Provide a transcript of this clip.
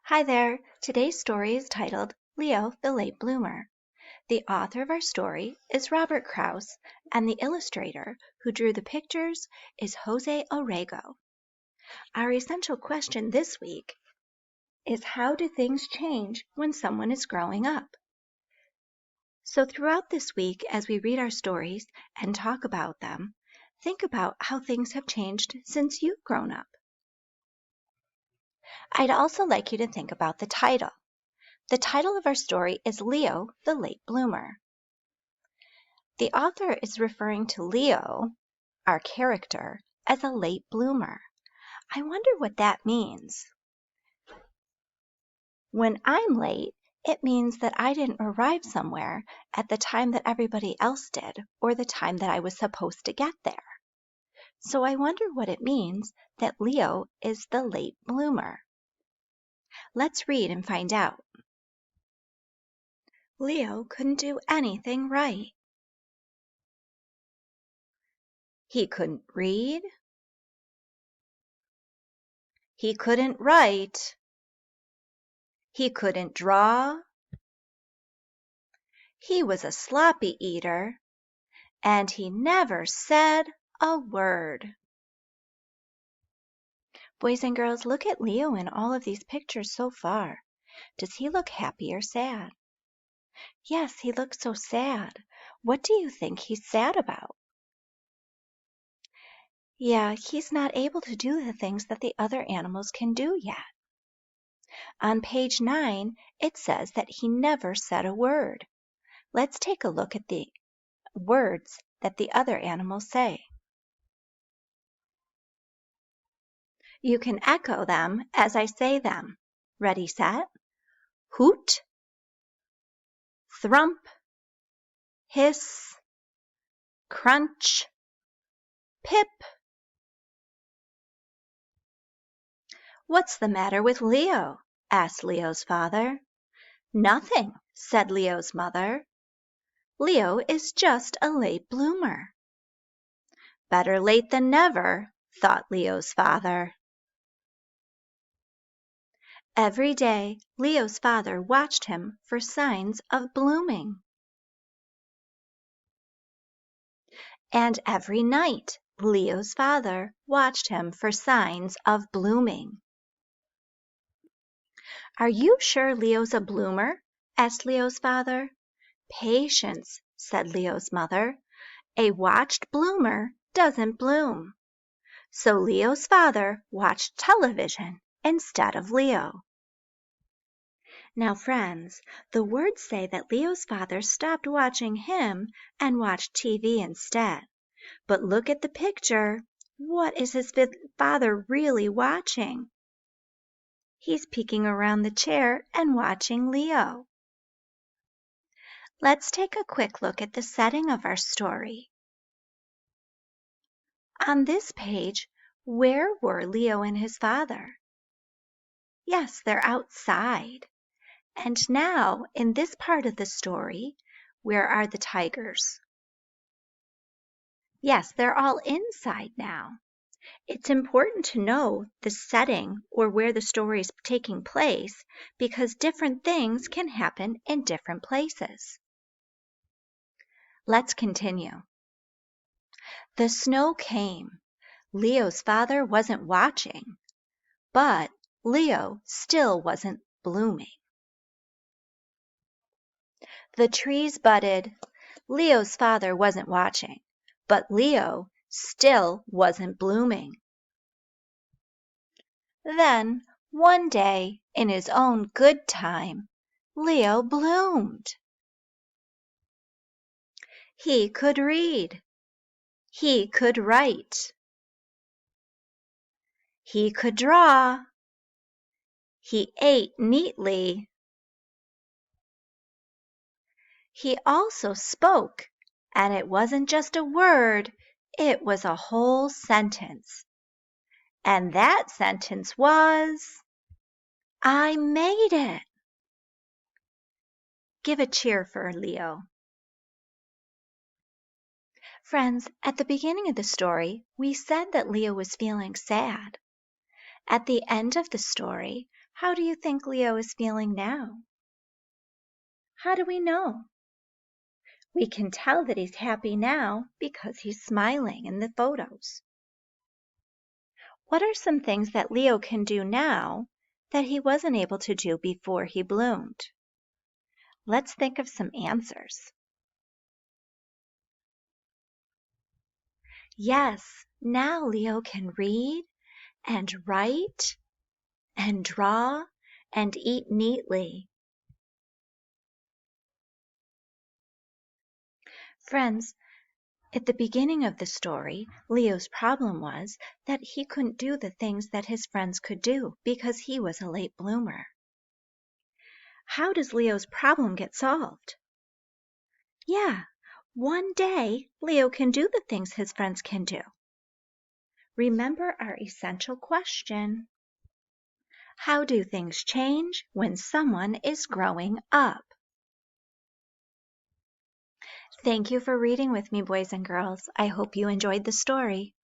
Hi there. Today's story is titled Leo the Late Bloomer. The author of our story is Robert Krause, and the illustrator who drew the pictures is Jose Orrego. Our essential question this week is, how do things change when someone is growing up? So throughout this week, as we read our stories and talk about them, think about how things have changed since you've grown up. I'd also like you to think about the title. The title of our story is Leo the Late Bloomer. The author is referring to Leo, our character, as a late bloomer. I wonder what that means. When I'm late, it means that I didn't arrive somewhere at the time that everybody else did, or the time that I was supposed to get there. So I wonder what it means that Leo is the late bloomer. Let's read and find out. Leo couldn't do anything right. He couldn't read. He couldn't write. He couldn't draw. He was a sloppy eater, and he never said a word. Boys and girls, look at Leo in all of these pictures so far. Does he look happy or sad? Yes, he looks so sad. What do you think he's sad about? Yeah, he's not able to do the things that the other animals can do yet. On page 9, it says that he never said a word. Let's take a look at the words that the other animals say. You can echo them as I say them. Ready, set? Hoot, thrump, hiss, crunch, pip. What's the matter with Leo? Asked Leo's father. Nothing, said Leo's mother. Leo is just a late bloomer. Better late than never, thought Leo's father. Every day, Leo's father watched him for signs of blooming. And every night, Leo's father watched him for signs of blooming. Are you sure Leo's a bloomer? Asked Leo's father. Patience, said Leo's mother. A watched bloomer doesn't bloom. So Leo's father watched television instead of Leo. Now, friends, the words say that Leo's father stopped watching him and watched TV instead. But look at the picture. What is his father really watching? He's peeking around the chair and watching Leo. Let's take a quick look at the setting of our story. On this page, where were Leo and his father? Yes, they're outside. And now, in this part of the story, where are the tigers? Yes, they're all inside now. It's important to know the setting or where the story is taking place because different things can happen in different places. Let's continue. The snow came. Leo's father wasn't watching, but Leo still wasn't blooming. The trees budded. Leo's father wasn't watching, but Leo still wasn't blooming. Then, one day, in his own good time, Leo bloomed. He could read. He could write. He could draw. He ate neatly. He also spoke, and it wasn't just a word, it was a whole sentence. And that sentence was, I made it. Give a cheer for Leo. Friends, at the beginning of the story, we said that Leo was feeling sad. At the end of the story, How do you think Leo is feeling now? How do we know? We can tell that he's happy now because he's smiling in the photos. What are some things that Leo can do now that he wasn't able to do before he bloomed? Let's think of some answers. Yes, now Leo can read and write and draw and eat neatly. Friends, at the beginning of the story, Leo's problem was that he couldn't do the things that his friends could do because he was a late bloomer. How does Leo's problem get solved? Yeah, one day Leo can do the things his friends can do. Remember our essential question. How do things change when someone is growing up? Thank you for reading with me, boys and girls. I hope you enjoyed the story.